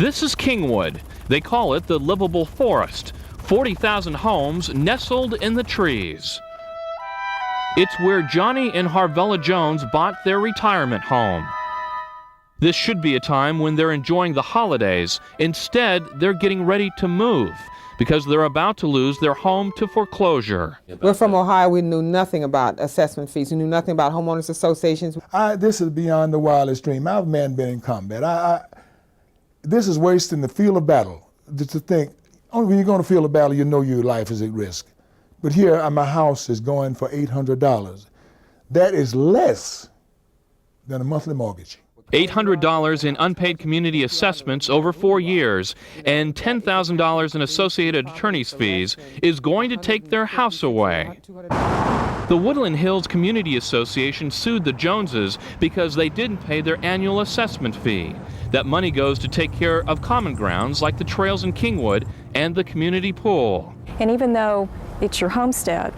This is Kingwood. They call it the livable forest. 40,000 homes nestled in the trees. It's where Johnny and Harvella Jones bought their retirement home. This should be a time when they're enjoying the holidays. Instead, they're getting ready to move because they're about to lose their home to foreclosure. We're from Ohio. We knew nothing about assessment fees. We knew nothing about homeowners associations. This is beyond the wildest dream. I've been in combat. This is wasting the field of battle. To think, only when you're going to field of battle, you know your life is at risk. But here, my house is going for $800. That is less than a monthly mortgage. $800 in unpaid community assessments over 4 years and $10,000 in associated attorney's fees is going to take their house away. The Woodland Hills Community Association sued the Joneses because they didn't pay their annual assessment fee. That money goes to take care of common grounds like the trails in Kingwood and the community pool. And even though it's your homestead,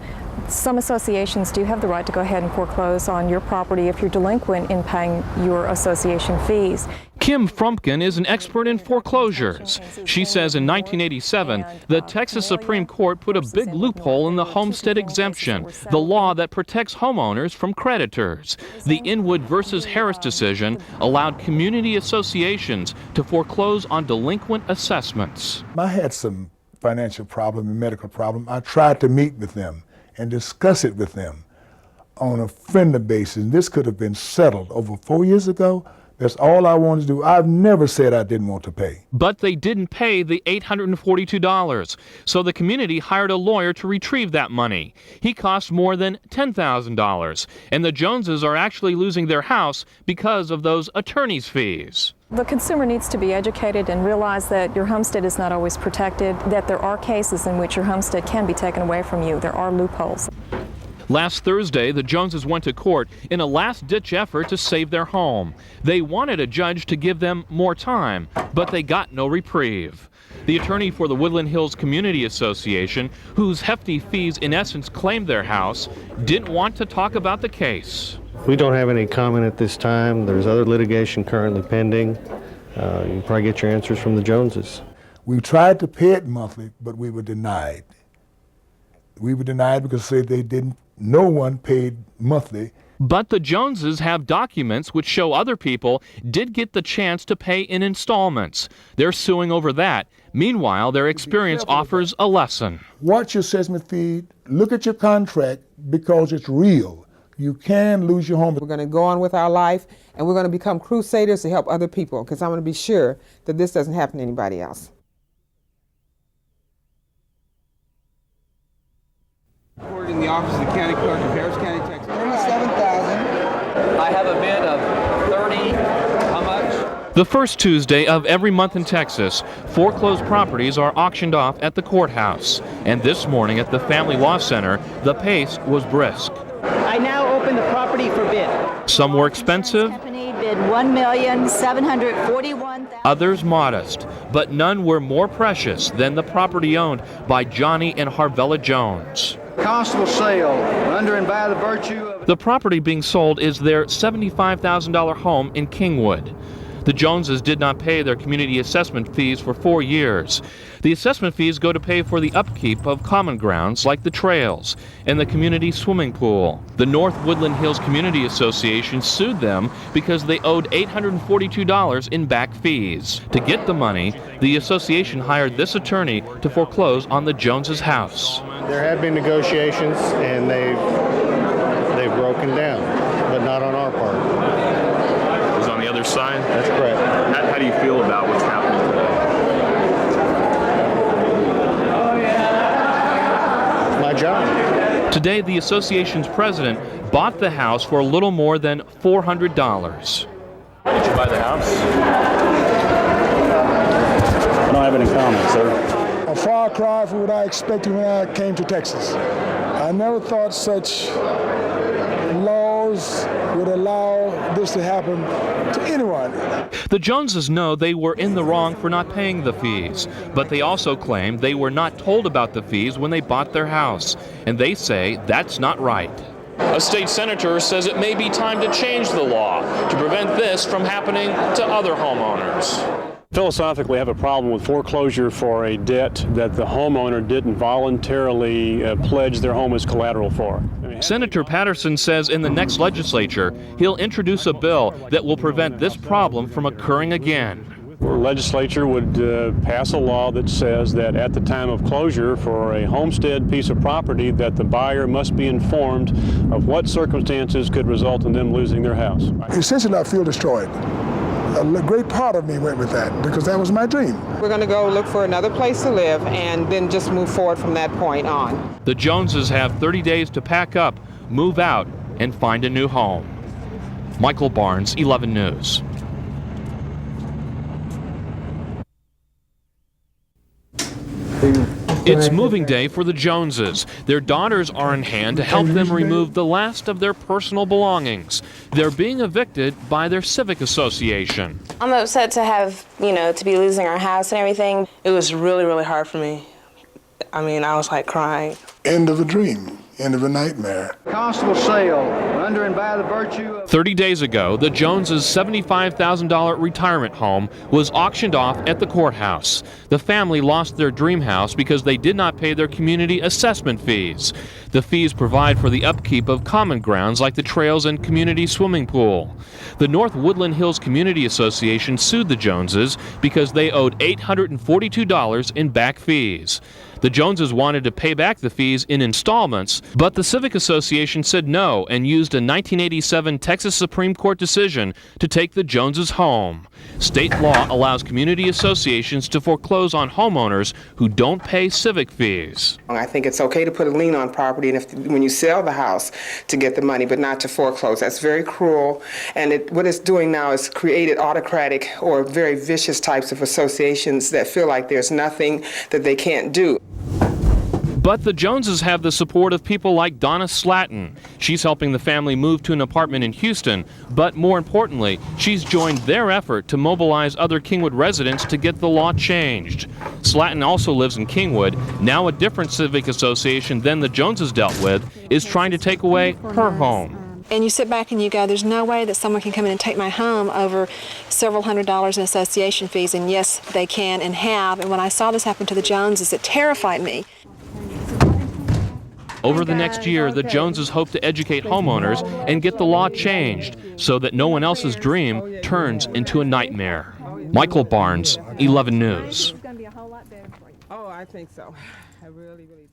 some associations do have the right to go ahead and foreclose on your property if you're delinquent in paying your association fees. Kim Frumpkin is an expert in foreclosures. She says in 1987, the Texas Supreme Court put a big loophole in the homestead exemption, the law that protects homeowners from creditors. The Inwood versus Harris decision allowed community associations to foreclose on delinquent assessments. I had some financial problem and medical problem. I tried to meet with them and discuss it with them on a friendly basis. This could have been settled over 4 years ago. That's all I wanted to do. I've never said I didn't want to pay. But they didn't pay the $842. So the community hired a lawyer to retrieve that money. He cost more than $10,000. And the Joneses are actually losing their house because of those attorney's fees. The consumer needs to be educated and realize that your homestead is not always protected, that there are cases in which your homestead can be taken away from you. There are loopholes. Last Thursday, the Joneses went to court in a last-ditch effort to save their home. They wanted a judge to give them more time, but they got no reprieve. The attorney for the Woodland Hills Community Association, whose hefty fees in essence claimed their house, didn't want to talk about the case. We don't have any comment at this time. There's other litigation currently pending. You can probably get your answers from the Joneses. We tried to pay it monthly, but we were denied. We were denied because no one paid monthly. But the Joneses have documents which show other people did get the chance to pay in installments. They're suing over that. Meanwhile, their experience offers a lesson. Watch your assessment fee, look at your contract, because it's real. You can lose your home. We're going to go on with our life, and we're going to become crusaders to help other people, because I'm going to be sure that this doesn't happen to anybody else. Reported in the office of the county clerk of Harris County, Texas. 37,000. I have a bid of 30. How much? The first Tuesday of every month in Texas, foreclosed properties are auctioned off at the courthouse. And this morning at the Family Law Center, the pace was brisk. I now open the property for bid. Some were expensive, Bid $1,741,000. others modest, but none were more precious than the property owned by Johnny and Harvella Jones. Constable sale, under and by the virtue of... The property being sold is their $75,000 home in Kingwood. The Joneses did not pay their community assessment fees for 4 years. The assessment fees go to pay for the upkeep of common grounds like the trails and the community swimming pool. The North Woodland Hills Community Association sued them because they owed $842 in back fees. To get the money, the association hired this attorney to foreclose on the Joneses' house. There have been negotiations and they've broken down, but not on our part. On the other side? That's correct. How do you feel about what's happening today? My job. Today, the association's president bought the house for a little more than $400. Why did you buy the house? I don't have any comments, sir. A far cry from what I expected when I came to Texas. I never thought such laws would allow this to happen to anyone. The Joneses know they were in the wrong for not paying the fees, but they also claim they were not told about the fees when they bought their house, and they say that's not right. A state senator says it may be time to change the law to prevent this from happening to other homeowners. Philosophically, I have a problem with foreclosure for a debt that the homeowner didn't voluntarily pledge their home as collateral for. Senator Patterson says in the next legislature, he'll introduce a bill that will prevent this problem from occurring again. The legislature would pass a law that says that at the time of closure for a homestead piece of property that the buyer must be informed of what circumstances could result in them losing their house. Essentially, I feel destroyed. A great part of me went with that because that was my dream. We're going to go look for another place to live and then just move forward from that point on. The Joneses have 30 days to pack up, move out, and find a new home. Michael Barnes, 11 News. It's moving day for the Joneses. Their daughters are in hand to help them remove the last of their personal belongings. They're being evicted by their civic association. I'm upset to have, to be losing our house and everything. It was really, really hard for me. I mean, I was like crying. End of a dream, end of a nightmare. Constable Sale, under and by the virtue of... 30 days ago, the Joneses' $75,000 retirement home was auctioned off at the courthouse. The family lost their dream house because they did not pay their community assessment fees. The fees provide for the upkeep of common grounds like the trails and community swimming pool. The North Woodland Hills Community Association sued the Joneses because they owed $842 in back fees. The Joneses wanted to pay back the fees in installments, but the Civic Association said no and used a 1987 Texas Supreme Court decision to take the Joneses home. State law allows community associations to foreclose on homeowners who don't pay civic fees. I think it's okay to put a lien on property and when you sell the house to get the money, but not to foreclose. That's very cruel, and what it's doing now is created autocratic or very vicious types of associations that feel like there's nothing that they can't do. But the Joneses have the support of people like Donna Slatton. She's helping the family move to an apartment in Houston, but more importantly, she's joined their effort to mobilize other Kingwood residents to get the law changed. Slatton also lives in Kingwood. Now a different civic association than the Joneses dealt with is trying to take away her home. And you sit back and you go, there's no way that someone can come in and take my home over several $100s in association fees, and yes, they can and have. And when I saw this happen to the Joneses, it terrified me. Over the next year, the Joneses hope to educate homeowners and get the law changed so that no one else's dream turns into a nightmare. Michael Barnes, 11 News. Oh, I think so. I really do.